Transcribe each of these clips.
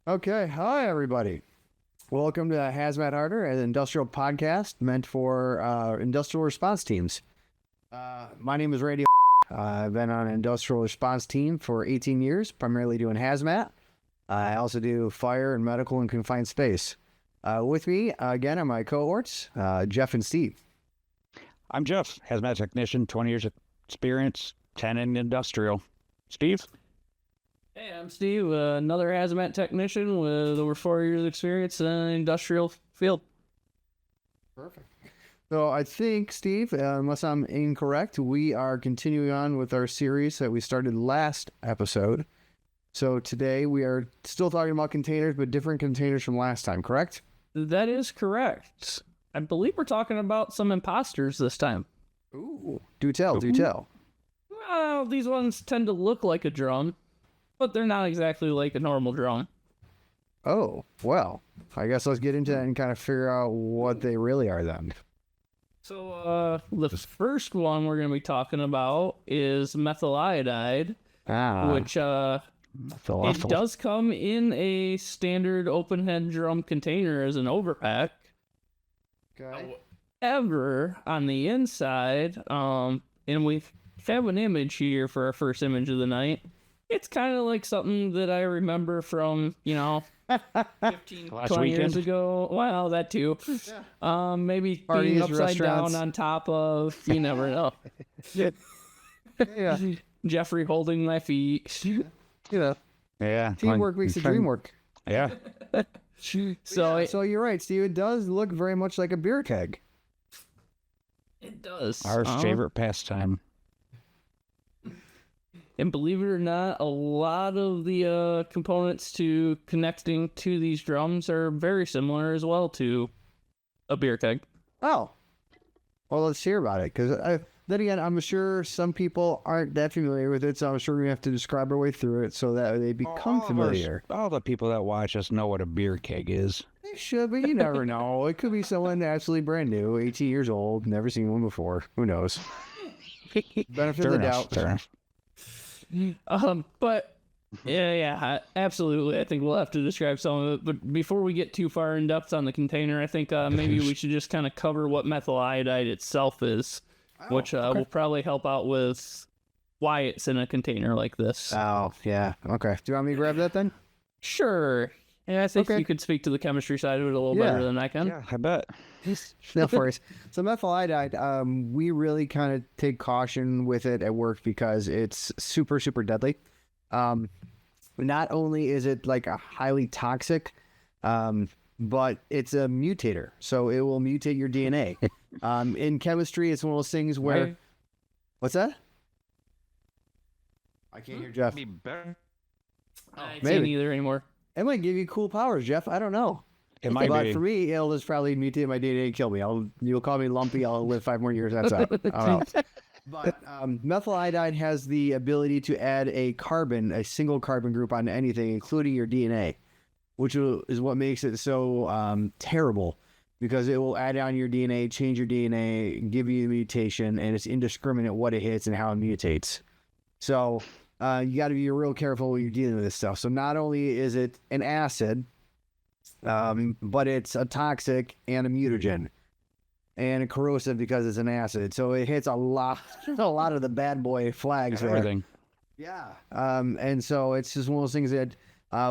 Okay, hi everybody. Welcome to Hazmat Harder, an industrial podcast meant for industrial response teams. My name is Radio. I've been on an industrial response team for 18 years, primarily doing hazmat. I also do fire and medical and confined space. With me, again, are my cohorts, Jeff and Steve. I'm Jeff, hazmat technician, 20 years experience, 10 in industrial. Steve? Hey, I'm Steve, another hazmat technician with over 4 years experience in the industrial field. Perfect. So I think, Steve, unless I'm incorrect, we are continuing on with our series that we started last episode. So today we are still talking about containers, but different containers from last time, correct? That is correct. I believe we're talking about some imposters this time. Ooh. Do tell, do tell. Well, these ones tend to look like a drum, but they're not exactly like a normal drum. Oh, well, I guess let's get into that and kind of figure out what they really are then. So, the first one we're going to be talking about is methyl iodide, which it does come in a standard open head drum container as an overpack. Okay. However, on the inside, and we have an image here for our first image of the night. It's kind of like something that I remember from, 15, 20 years ago. Well, that too. Yeah. Maybe Parties, being upside restaurants. down on top of, you never know. Yeah. Jeffrey holding my feet. Yeah. Teamwork makes the dream work. Yeah. So you're right, Steve. It does look very much like a beer keg. it does. Our favorite pastime. And believe it or not, a lot of the components to connecting to these drums are very similar as well to a beer keg. Oh. Well, let's hear about it. Because then again, I'm sure some people aren't that familiar with it, so I'm sure we have to describe our way through it so that they become familiar. All the people that watch us know what a beer keg is. They should, but you never know. It could be someone absolutely brand new, 18 years old, never seen one before. Who knows? Benefit of the doubt. Fair enough. But yeah, absolutely. I think we'll have to describe some of it. But before we get too far in depth on the container, I think maybe we should just kind of cover what methyl iodide itself is, which will probably help out with why it's in a container like this. Oh, yeah. Okay. Do you want me to grab that then? Sure. Yeah, I think you could speak to the chemistry side of it a little better than I can. Yeah, I bet. No worries. So methyl iodide, we really kind of take caution with it at work because it's super, super deadly. Not only is it like a highly toxic, but it's a mutator. So it will mutate your DNA. In chemistry, it's one of those things where... Right. What's that? I can't hear Jeff. I maybe. can't either anymore. It might give you cool powers, Jeff. I don't know. It might But be. for me, it'll just probably mutate my DNA and kill me. You'll call me lumpy. I'll live 5 more years. That's it. I don't know. But methyl iodide has the ability to add a single carbon group onto anything, including your DNA, which is what makes it so terrible, because it will add on your DNA, change your DNA, give you a mutation, and it's indiscriminate what it hits and how it mutates. So you got to be real careful when you're dealing with this stuff. So not only is it an acid, but it's a toxic and a mutagen and a corrosive because it's an acid. So it hits a lot of the bad boy flags there. Everything. Yeah. And so it's just one of those things that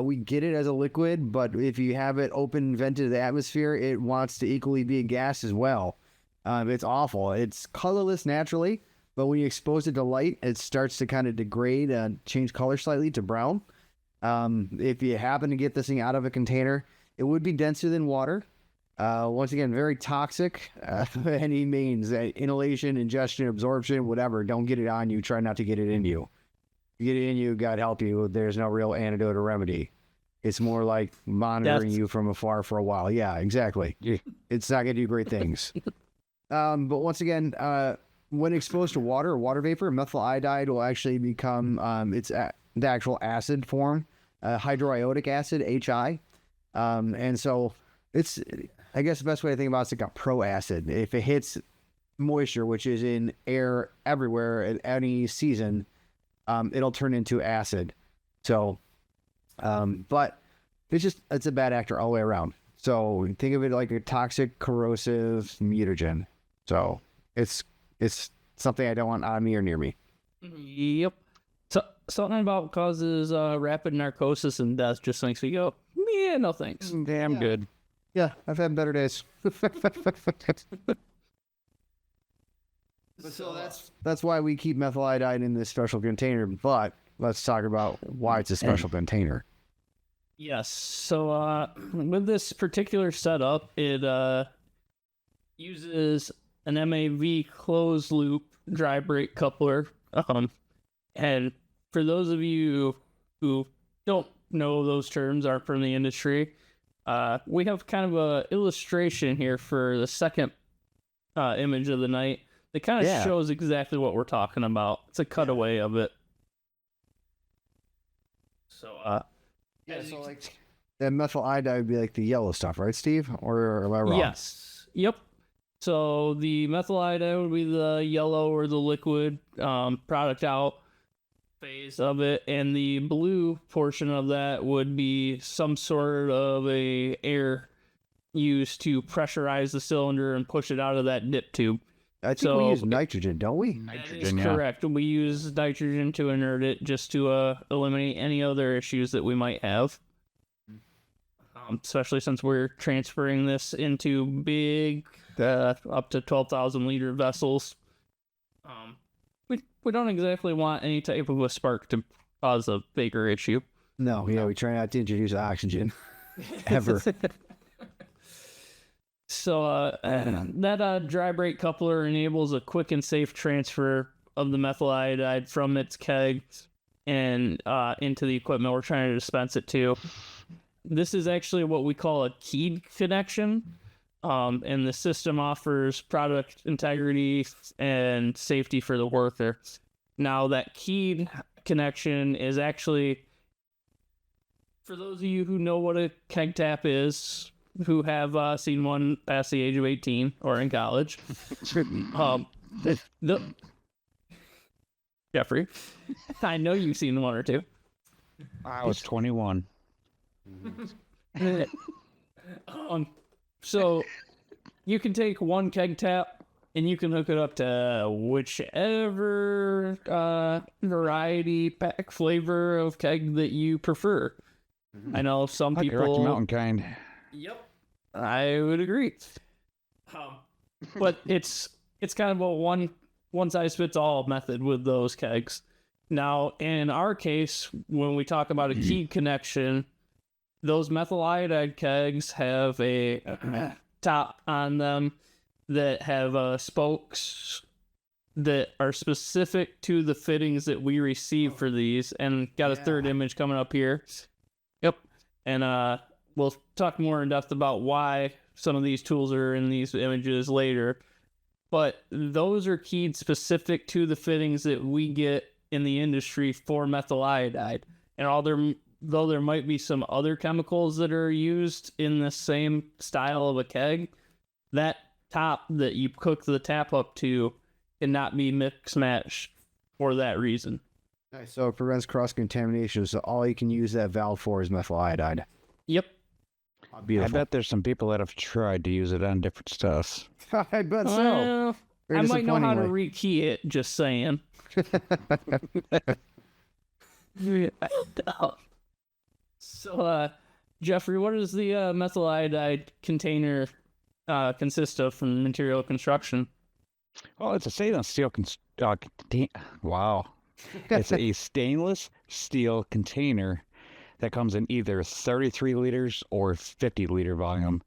we get it as a liquid, but if you have it open, vented to the atmosphere, it wants to equally be a gas as well. It's awful. It's colorless naturally, but when you expose it to light, it starts to kind of degrade and change color slightly to brown. If you happen to get this thing out of a container, it would be denser than water. Once again, very toxic. Any means, inhalation, ingestion, absorption, whatever. Don't get it on you. Try not to get it in you. You get it in you, God help you. There's no real antidote or remedy. It's more like monitoring you from afar for a while. Yeah, exactly. It's not going to do great things. But once again, when exposed to water or water vapor, methyl iodide will actually become the actual acid form, hydroiodic acid, HI. And so it's, I guess the best way to think about it's like a pro-acid. If it hits moisture, which is in air everywhere at any season, it'll turn into acid. So, but it's a bad actor all the way around. So think of it like a toxic, corrosive mutagen. So it's something I don't want on me or near me. Yep. So something about causes rapid narcosis and death just makes me go, yeah, no thanks. Damn good. Yeah, I've had better days. So that's why we keep methyl iodide in this special container. But let's talk about why it's a special container. Yes. So with this particular setup, it uses an MAV closed loop dry brake coupler. And for those of you who don't know those terms, aren't from the industry, we have kind of a illustration here for the second image of the night that kind of shows exactly what we're talking about. It's a cutaway of it. So, so like that methyl iodide would be like the yellow stuff, right, Steve? Or am I wrong? Yes. Yep. So the methyl iodide would be the yellow or the liquid product out phase of it, and the blue portion of that would be some sort of a air used to pressurize the cylinder and push it out of that dip tube. I think we use nitrogen, don't we? Nitrogen, correct. We use nitrogen to inert it just to eliminate any other issues that we might have. Especially since we're transferring this into big, up to 12,000 liter vessels. We don't exactly want any type of a spark to cause a bigger issue. No, we try not to introduce oxygen ever. So that dry brake coupler enables a quick and safe transfer of the methyl iodide from its keg and into the equipment we're trying to dispense it to. This is actually what we call a keyed connection, and the system offers product integrity and safety for the worker. Now, that keyed connection is actually, for those of you who know what a keg tap is, who have seen one past the age of 18 or in college, Jeffrey, I know you've seen one or two. I was 21. So you can take one keg tap and you can hook it up to whichever variety, pack, flavor of keg that you prefer. I know some Like people. the Rocky Mountain kind. Yep, I would agree. But it's kind of a one size fits all method with those kegs. Now, in our case, when we talk about a key connection, those methyl iodide kegs have a top on them that have spokes that are specific to the fittings that we receive for these, and got a third image coming up here. Yep. And we'll talk more in depth about why some of these tools are in these images later. But those are keyed specific to the fittings that we get in the industry for methyl iodide. And though there might be some other chemicals that are used in the same style of a keg, that top that you cook the tap up to cannot be mix matched for that reason. Nice. So it prevents cross-contamination, so all you can use that valve for is methyl iodide. Yep. Beautiful. I bet there's some people that have tried to use it on different stuff. I bet so. I might know how to rekey it, just saying. So, Jeffrey, what does the methyl iodide container consist of from material construction? Oh, it's a stainless steel wow. It's a stainless steel container that comes in either 33 liters or 50 liter volume.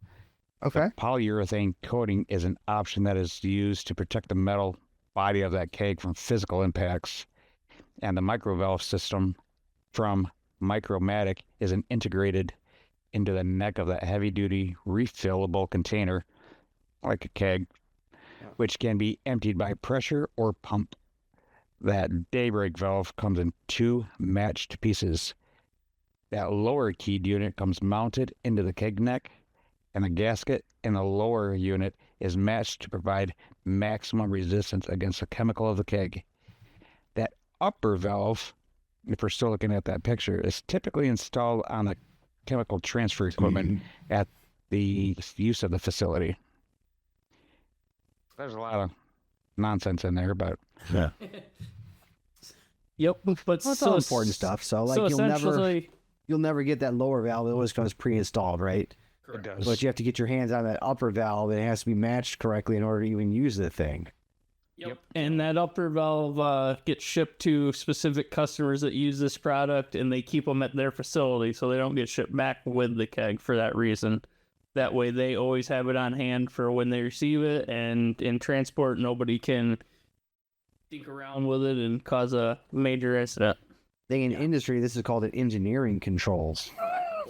Okay. The polyurethane coating is an option that is used to protect the metal body of that keg from physical impacts. And the microvalve system from Micromatic is integrated into the neck of that heavy-duty refillable container, like a keg, which can be emptied by pressure or pump. That daybreak valve comes in two matched pieces. That lower keyed unit comes mounted into the keg neck, and the gasket in the lower unit is matched to provide maximum resistance against the chemical of the keg. That upper valve, if we're still looking at that picture, is typically installed on the chemical transfer equipment at the use of the facility. There's a lot of nonsense in there, but Yeah. Yep. But Well, it's all important stuff. So like so you'll never get that lower valve. It always comes pre-installed, right? it does. But you have to get your hands on that upper valve, and it has to be matched correctly in order to even use the thing. Yep. And that upper valve gets shipped to specific customers that use this product, and they keep them at their facility, so they don't get shipped back with the keg for that reason. That way, they always have it on hand for when they receive it, and in transport, nobody can dink around with it and cause a major incident. In industry, this is called an engineering controls.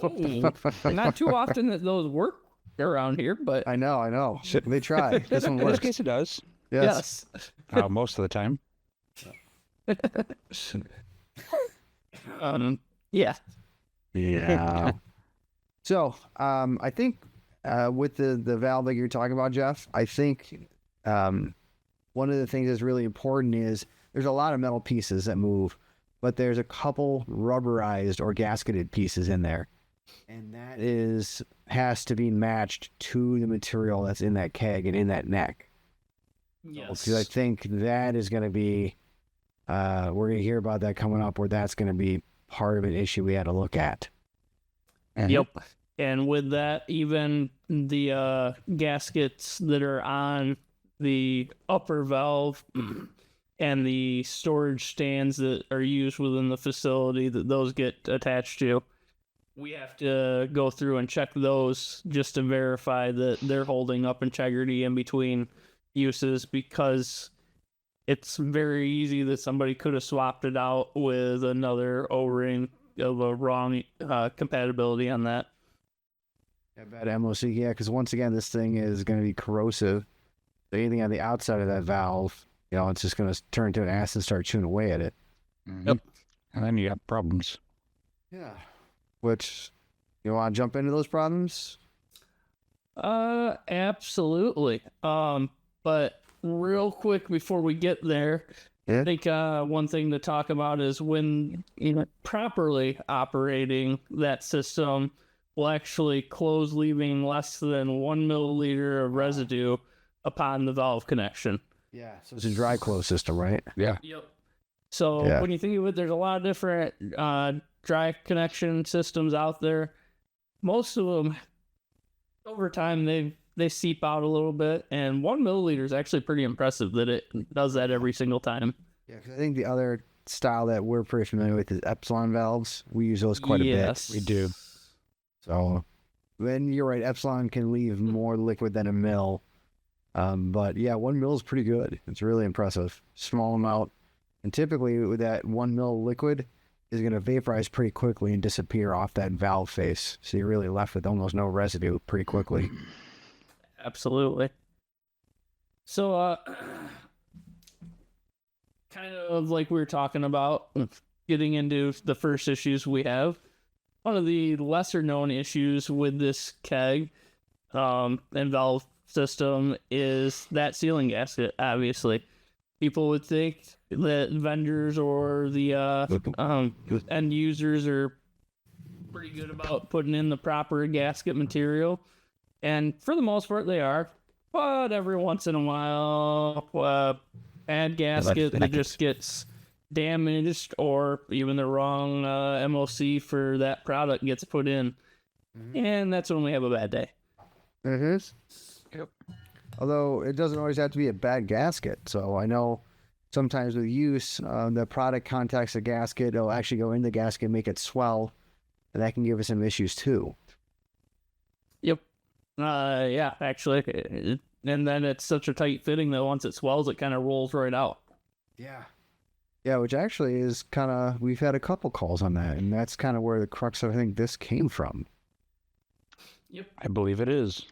Not too often that those work around here, but I know. They try. This one In this works. case, it does. Yes. Most of the time. Yeah. Yeah. So, I think with the valve that you're talking about, Jeff, I think one of the things that's really important is there's a lot of metal pieces that move, but there's a couple rubberized or gasketed pieces in there. And that has to be matched to the material that's in that keg and in that neck. Yes. Because I think that is going to be, we're going to hear about that coming up, where that's going to be part of an issue we had to look at. Yep. And with that, even the gaskets that are on the upper valve and the storage stands that are used within the facility that those get attached to, we have to go through and check those just to verify that they're holding up integrity in between uses, because it's very easy that somebody could have swapped it out with another O-ring of a wrong compatibility on that. Yeah, bad MOC, yeah, because once again, this thing is going to be corrosive. So anything on the outside of that valve, it's just going to turn into an acid and start chewing away at it. Yep. And then you have problems. Yeah. Which, you want to jump into those problems? Absolutely. But real quick before we get there, Yeah. I think one thing to talk about is when properly operating that system will actually close, leaving less than 1 milliliter of residue upon the valve connection. Yeah. So it's a dry close system, right? Yeah. Yep. So Yeah. when you think of it, there's a lot of different dry connection systems out there. Most of them, over time, they seep out a little bit, and 1 milliliter is actually pretty impressive that it does that every single time. Yeah, because I think the other style that we're pretty familiar with is epsilon valves. We use those quite a bit. We do. So, then you're right, epsilon can leave more liquid than a mil. But yeah, 1 mil is pretty good. It's really impressive. Small amount. And typically with that 1 mil liquid is going to vaporize pretty quickly and disappear off that valve face. So you're really left with almost no residue pretty quickly. Absolutely. So, kind of like we were talking about, getting into the first issues we have. One of the lesser known issues with this keg and valve system is that sealing gasket, obviously. People would think that vendors or the end users are pretty good about putting in the proper gasket material. And for the most part, they are. But every once in a while, add gasket that just gets damaged, or even the wrong MOC for that product gets put in. And that's when we have a bad day. It is? Yep. Although it doesn't always have to be a bad gasket. So I know sometimes with use, the product contacts the gasket. It'll actually go in the gasket and make it swell. And that can give us some issues too. Yep. Yeah, actually. And then it's such a tight fitting that once it swells, it kind of rolls right out. Yeah. Yeah, which actually is kind of, we've had a couple calls on that. And that's kind of where the crux of, I think, this came from. Yep. I believe it is.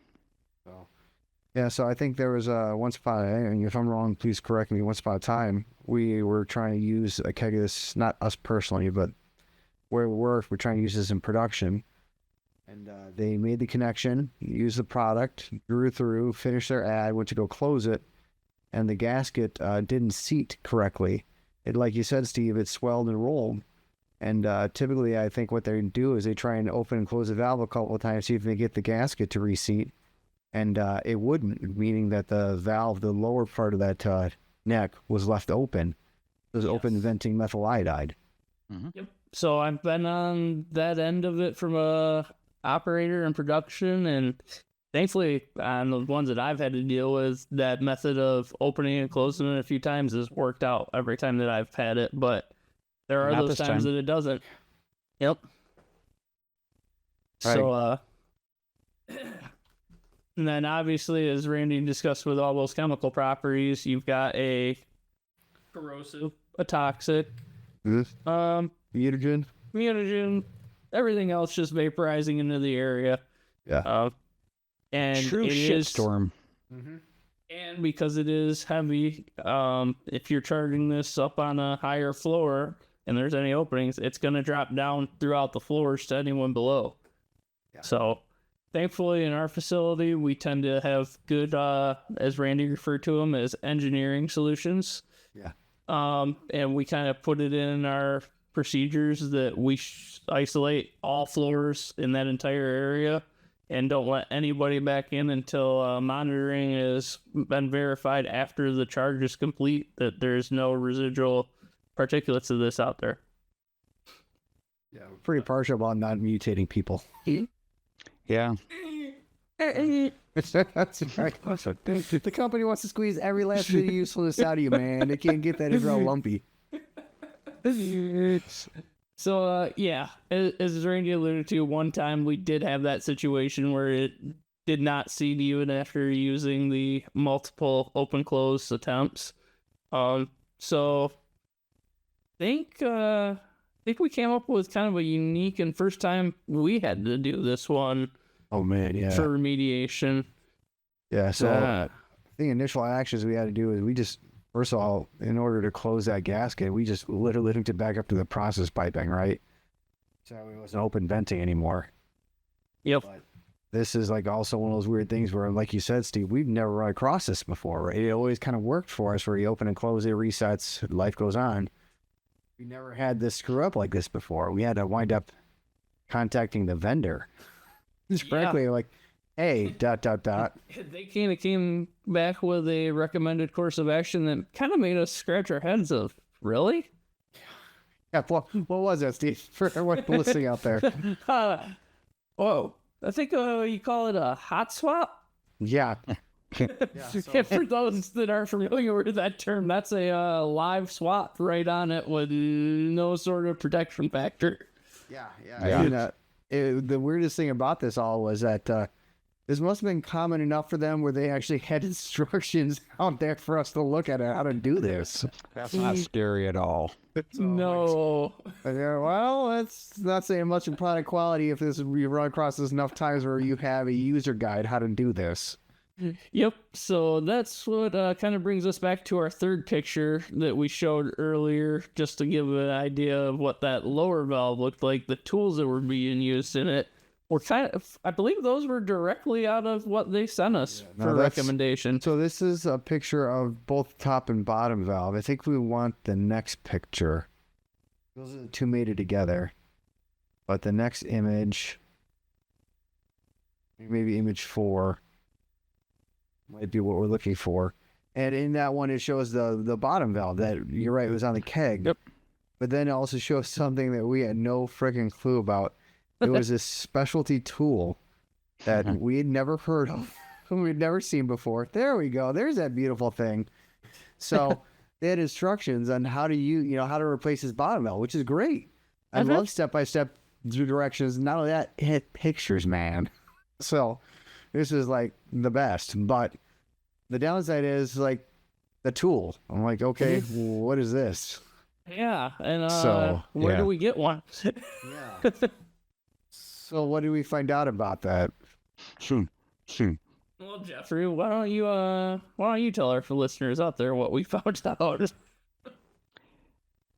Yeah, so I think there was once upon a, and if I'm wrong, please correct me. Once upon a time, we were trying to use a keg of this, not us personally, but where we work, we're trying to use this in production. And they made the connection, used the product, drew through, finished their ad, went to go close it, and the gasket didn't seat correctly. It, like you said, Steve, it swelled and rolled. And typically, I think what they do is they try and open and close the valve a couple of times, see if they get the gasket to reseat. And it wouldn't, meaning that the valve, the lower part of that neck, was left open. It was open venting methyl iodide. Yep. So I've been on that end of it from a operator and production, and thankfully, on the ones that I've had to deal with, that method of opening and closing it a few times has worked out every time that I've had it. But there are Not those this times time. that it doesn't. Yep. Right. So, and then obviously, as Randy discussed with all those chemical properties, you've got a corrosive, a toxic, Mutagen. mutagen, everything else just vaporizing into the area. Yeah. And True it is, shitstorm. and because it is heavy, if you're charging this up on a higher floor and there's any openings, it's going to drop down throughout the floors to anyone below. Yeah. So thankfully in our facility, we tend to have good, as Randy referred to them, as engineering solutions. Yeah. And we kind of put it in our procedures that we isolate all floors in that entire area and don't let anybody back in until monitoring has been verified after the charge is complete that there's no residual particulates of this out there. Yeah. We're pretty partial about not mutating people. Yeah. That's right. The company wants to squeeze every last bit of usefulness out of you, man. They can't get that info lumpy. So, yeah, as Randy alluded to, one time we did have that situation where it did not seed even after using the multiple open-close attempts. So, I think we came up with kind of a unique and first time we had to do this one Oh man, yeah. for remediation. Yeah, so I think initial actions we had to do is we just, first of all, in order to close that gasket, we just literally hooked it back up to the process piping, right? So it wasn't open venting anymore. Yep. But this is like also one of those weird things where, like you said, Steve, we've never run across this before, right? It always kind of worked for us where you open and close, it resets, life goes on. We never had this screw up like this before. We had to wind up contacting the vendor. Just frankly, like, hey, ... They kind of came back with a recommended course of action that kind of made us scratch our heads of, really? Yeah, what was that, Steve? For everyone listening out there. Whoa. I think you call it a hot swap? Yeah. Yeah, for those that aren't familiar with that term, that's a live swap right on it with no sort of protection factor. Yeah. Yeah. And, the weirdest thing about this all was that this must have been common enough for them where they actually had instructions out there for us to look at how to do this. That's not scary at all. No. Well, that's not saying much in product quality if you run across this enough times where you have a user guide how to do this. Yep. So that's what kind of brings us back to our third picture that we showed earlier, just to give an idea of what that lower valve looked like. The tools that were being used in it were kind of, I believe those were directly out of what they sent us for recommendation. So this is a picture of both top and bottom valve. I think we want the next picture. Those are the two mated together. But the next image, maybe image 4, might be what we're looking for. And in that one, it shows the bottom valve that, you're right, it was on the keg. Yep. But then it also shows something that we had no freaking clue about. It was this specialty tool that we had never heard of. We'd never seen before. There we go. There's that beautiful thing. So they had instructions on how to how to replace his bottom valve, which is great. I love step-by-step directions. Not only that, it had pictures, man. So this is like the best. But the downside is like the tool. I'm like, okay, what is this? Yeah. And So, where yeah. do we get one? Yeah. So what did we find out about that? Soon. Well, Jeffrey, why don't you tell our listeners out there what we found out?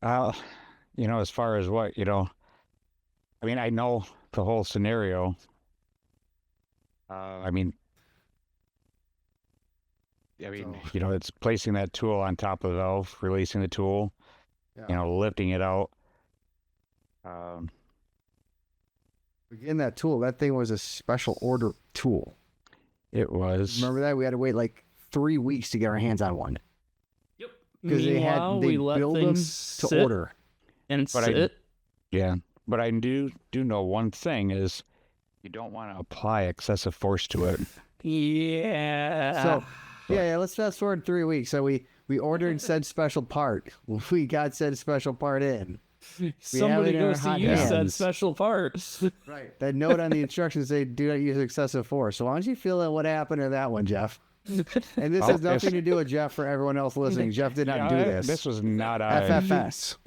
As far as what, I mean, I know the whole scenario. It's placing that tool on top of the valve, releasing the tool, Yeah. lifting it out. Again, that tool, that thing was a special order tool. It was. Remember that? We had to wait like 3 weeks to get our hands on one. Yep. Because they build them to order. And But sit. Yeah, but I do know one thing is you don't want to apply excessive force to it. Yeah. So, yeah, let's fast forward 3 weeks. So we ordered said special part. We got said special part in. Somebody goes to use said hands. special parts. Right. That note on the instructions say do not use excessive force. So why don't you fill in what happened to that one, Jeff? And this has nothing to do with Jeff for everyone else listening. Jeff did not do this. This was not FFS.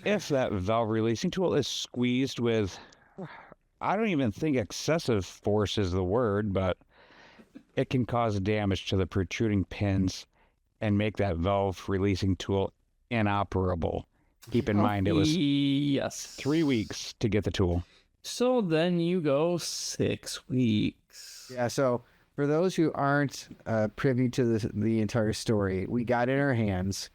If that valve releasing tool is squeezed with, I don't even think excessive force is the word, but it can cause damage to the protruding pins and make that valve releasing tool inoperable. Keep in mind it was yes 3 weeks to get the tool. So then you go 6 weeks. Yeah, so for those who aren't privy to the entire story, we got it in our hands,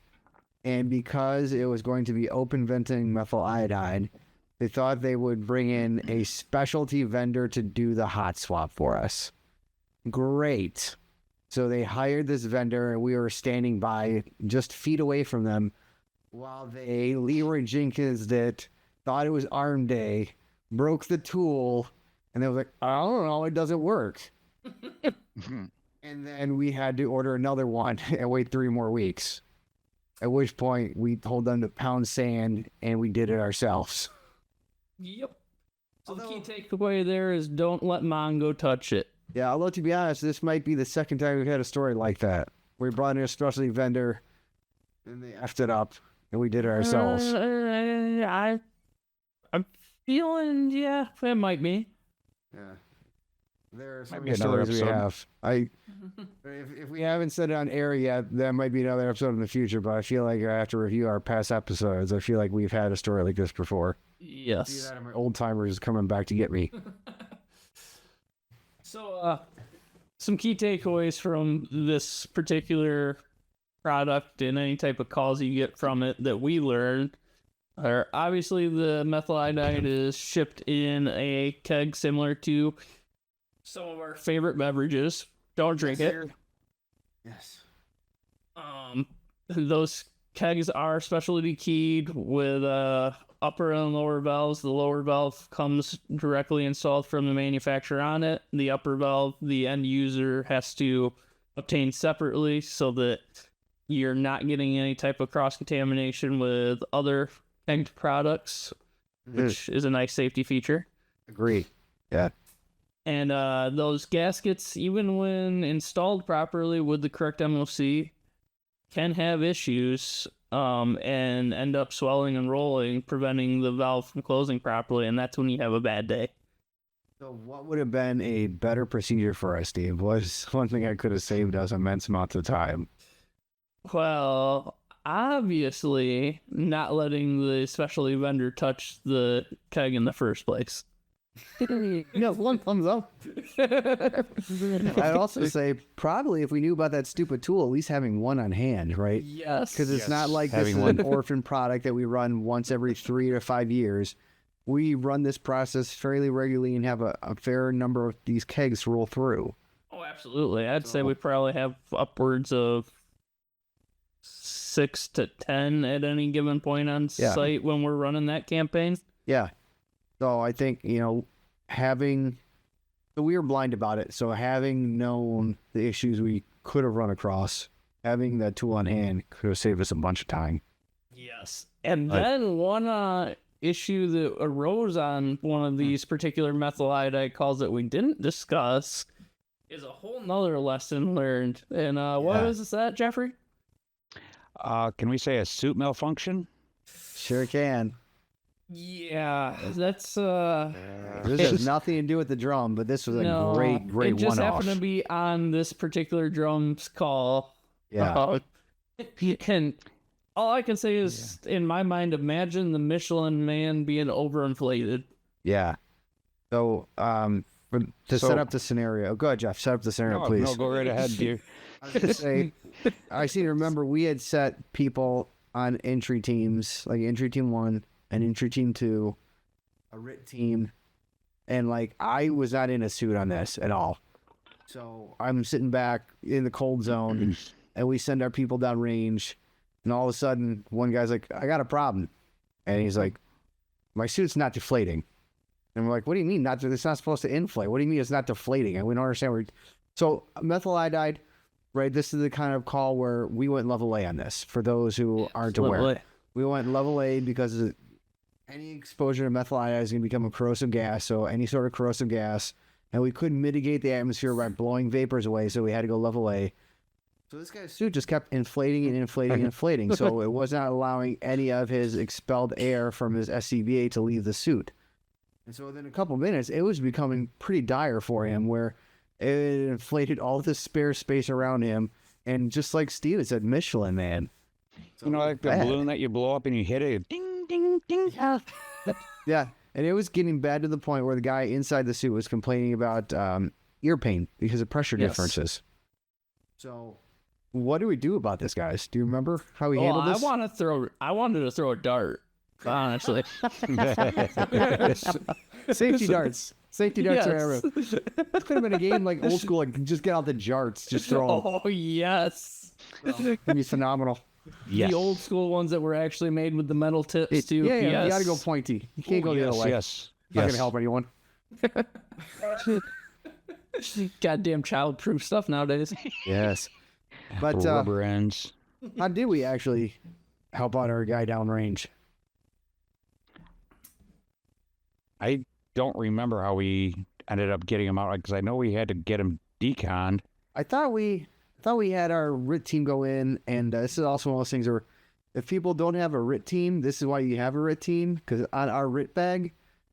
and because it was going to be open venting methyl iodide, they thought they would bring in a specialty vendor to do the hot swap for us. Great. So they hired this vendor, and we were standing by just feet away from them while they Leroy Jenkins it, thought it was arm day, broke the tool, and they was like, I don't know, it doesn't work. And then we had to order another one and wait 3 more weeks. At which point we told them to pound sand and we did it ourselves. Yep. So the key takeaway there is don't let Mongo touch it. Yeah, although to be honest, this might be the second time we've had a story like that. We brought in a specialty vendor and they effed it up and we did it ourselves. I'm feeling, yeah, it might be. Yeah. There are so Might many be another stories we episode. have. If we haven't said it on air yet, that might be another episode in the future, but I feel like I have to review our past episodes. I feel like we've had a story like this before. See Yes. that, my old timers coming back to get me. So, some key takeaways from this particular product and any type of calls you get from it that we learned are obviously the methyl iodide is shipped in a keg similar to some of our favorite beverages. Don't drink it. Yes. Those kegs are specialty keyed with upper and lower valves. The lower valve comes directly installed from the manufacturer on it. The upper valve, the end user has to obtain separately so that you're not getting any type of cross-contamination with other kegged products, which is a nice safety feature. Agree. Yeah. And those gaskets, even when installed properly with the correct MOC, can have issues and end up swelling and rolling, preventing the valve from closing properly, and that's when you have a bad day. So what would have been a better procedure for us, Steve? Was one thing I could have saved us immense amounts of time. Well, obviously, not letting the specialty vendor touch the keg in the first place. No, one thumbs up. I'd also say probably if we knew about that stupid tool, at least having one on hand, right? Yes. Because it's not like this Having is one. an orphan product that we run once every 3 to 5 years. We run this process fairly regularly and have a fair number of these kegs roll through. Oh, absolutely. I'd say we probably have upwards of 6 to 10 at any given point on site when we're running that campaign. Yeah. So I think, so we were blind about it. So having known the issues we could have run across, having that tool on hand could have saved us a bunch of time. Yes. And then one issue that arose on one of these particular methyl iodide calls that we didn't discuss is a whole nother lesson learned. And what was that, Jeffrey? Can we say a suit malfunction? Sure can. Yeah, that's This has nothing to do with the drum, but this was a great it one-off. just happened to be on this particular drums call. Yeah. And all I can say is, in my mind, imagine the Michelin Man being overinflated. Yeah. So, set up the scenario. Go ahead, Jeff. Set up the scenario, please. No, go right ahead, dear. I was going to say, I seem to remember we had set people on entry teams, like entry team 1, an entry team 2, a RIT team, and like I was not in a suit on this at all. So I'm sitting back in the cold zone, and we send our people down range, and all of a sudden, one guy's like, "I got a problem," and he's like, "My suit's not deflating." And we're like, "What do you mean? It's not supposed to inflate. What do you mean it's not deflating?" And we don't understand. So methyl iodide, right? This is the kind of call where we went level A on this. For those who aren't aware, we went level A because any exposure to methyl iodide is going to become a corrosive gas. So any sort of corrosive gas, and we couldn't mitigate the atmosphere by blowing vapors away. So we had to go level A. So this guy's suit just kept inflating and inflating and inflating. So it was not allowing any of his expelled air from his SCBA to leave the suit. And so within a couple minutes, it was becoming pretty dire for him, where it inflated all the spare space around him. And just like Steven said, Michelin, man. So like the balloon that you blow up and you hit it, ding, ding, ding. Yeah. Yeah. And it was getting bad to the point where the guy inside the suit was complaining about ear pain because of pressure differences. So what do we do about this, guys? Do you remember how we handled this? I wanted to throw a dart, honestly. Safety darts. Safety darts are everywhere. This could have been a game like old school, like just get out the jarts, just throw them. Oh, yes. It'd be phenomenal. Yes. The old school ones that were actually made with the metal tips, too. Yeah, yes. you got to go pointy. You can't go the other way. Yes. Not going to help anyone. Goddamn child-proof stuff nowadays. Yes. But rubber ends. how did we actually help out our guy downrange? I don't remember how we ended up getting him out, because I know we had to get him deconned. I thought we had our RIT team go in, and this is also one of those things where if people don't have a RIT team, this is why you have a RIT team, because on our RIT bag,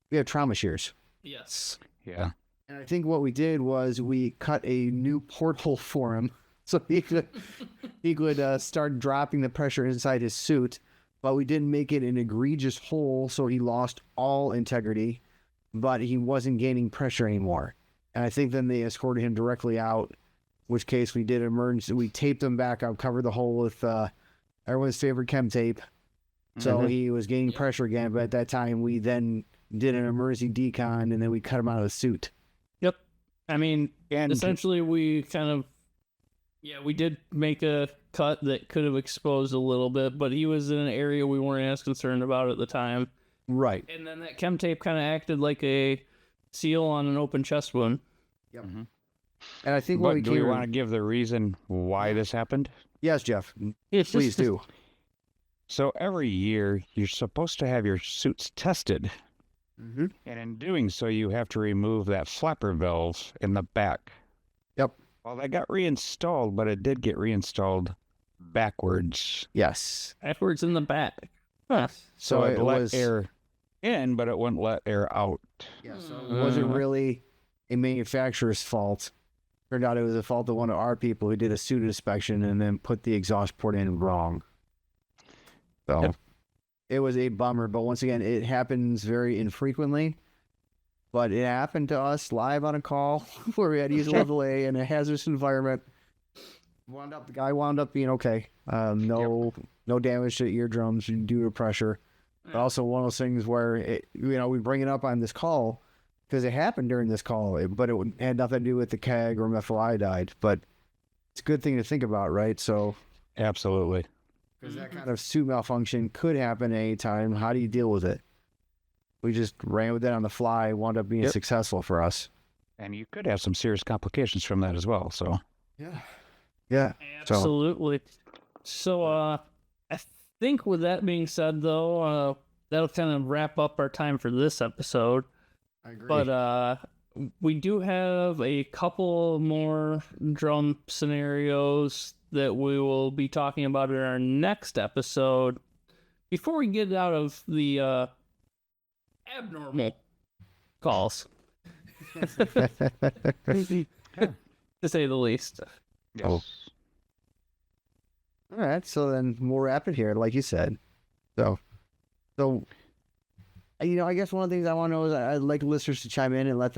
we have trauma shears. Yes. Yeah. And I think what we did was we cut a new porthole for him so he could start dropping the pressure inside his suit, but we didn't make it an egregious hole, so he lost all integrity, but he wasn't gaining pressure anymore. And I think then they escorted him directly out, which case we did emergency. We taped him back up, covered the hole with everyone's favorite chem tape. So he was gaining pressure again, but at that time we then did an emergency decon, and then we cut him out of the suit. Yep. I mean, And essentially we we did make a cut that could have exposed a little bit, but he was in an area we weren't as concerned about at the time. Right. And then that chem tape kind of acted like a seal on an open chest wound. Yep. And I think what But do we want to give the reason why this happened? Yes, Jeff. It's Please do. So every year, you're supposed to have your suits tested. Mm-hmm. And in doing so, you have to remove that flapper valve in the back. Yep. Well, that got reinstalled, but it did get reinstalled backwards. Yes. Backwards in the back. Huh. So it let was air in, but it wouldn't let air out. Yeah, so it wasn't really a manufacturer's fault. Turned out it was a fault of one of our people who did a suit inspection and then put the exhaust port in wrong. So it was a bummer, but once again, it happens very infrequently. But it happened to us live on a call where we had to use level A in a hazardous environment. The guy wound up being okay. No damage to eardrums due to pressure. But also one of those things where we bring it up on this call because it happened during this call, but it had nothing to do with the keg or methyl iodide. But it's a good thing to think about, right? So Absolutely. because that kind of suit malfunction could happen at any time. How do you deal with it? We just ran with it on the fly, wound up being successful for us. And you could have some serious complications from that as well. So Yeah. Absolutely. So I think with that being said, though, that'll kind of wrap up our time for this episode. I agree. But we do have a couple more drum scenarios that we will be talking about in our next episode. Before we get out of the abnormal calls, to say the least. yes. Oh. All right, so then we'll wrap it here, like you said. So I guess one of the things I want to know is I'd like listeners to chime in and let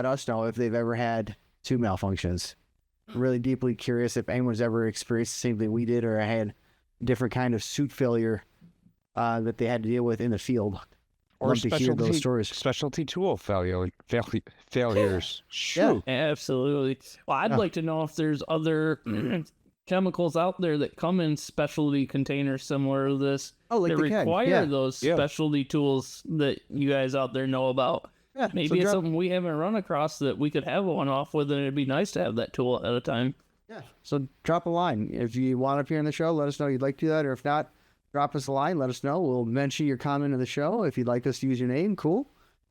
us know if they've ever had suit malfunctions. I'm really deeply curious if anyone's ever experienced the same thing we did or had a different kind of suit failure that they had to deal with in the field. Or Love to hear those stories. specialty tool failures. Yeah. Shoot. Absolutely. Well, I'd Yeah. like to know if there's other chemicals out there that come in specialty containers similar to this Oh, like that the keg. require Yeah. those Yeah. specialty tools that you guys out there know about. Yeah. Maybe so it's drop- something we haven't run across that we could have one off with, and it'd be nice to have that tool at a time. Yeah. So drop a line. If you want to appear on the show, let us know you'd like to do that. Or if not, drop us a line. Let us know. We'll mention your comment in the show. If you'd like us to use your name, cool.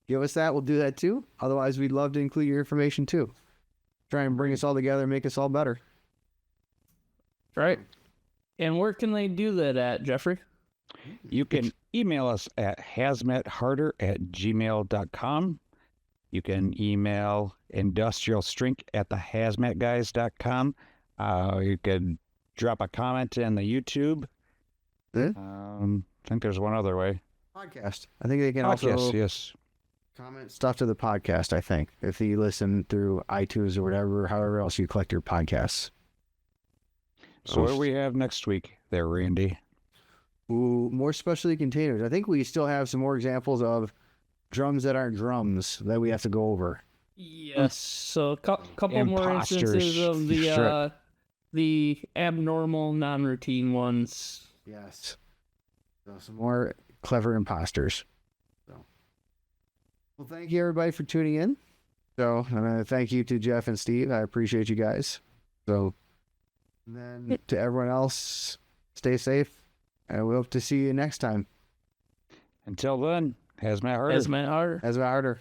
Give us that. We'll do that too. Otherwise, we'd love to include your information too. Try and bring us all together and make us all better. Right. And where can they do that at, Jeffrey? You can email us at hazmatharder@gmail.com. You can email industrialstrink@thehazmatguys.com. You can drop a comment in the YouTube. Yeah. I think there's one other way. Podcast. I think they can Podcast, also yes. comment stuff to the podcast, I think, if you listen through iTunes or whatever, however else you collect your podcasts. So what do we have next week there, Randy? Ooh, more specialty containers. I think we still have some more examples of drums that aren't drums that we have to go over. Yes. So a couple more Imposters. instances of Sure. the abnormal, non-routine ones. Yes. So some more clever imposters. So, well, thank you everybody for tuning in. So, thank you to Jeff and Steve. I appreciate you guys. So, and then to everyone else, stay safe, and we hope to see you next time. Until then, Hazmat Harder. Hazmat Harder. Hazmat Harder.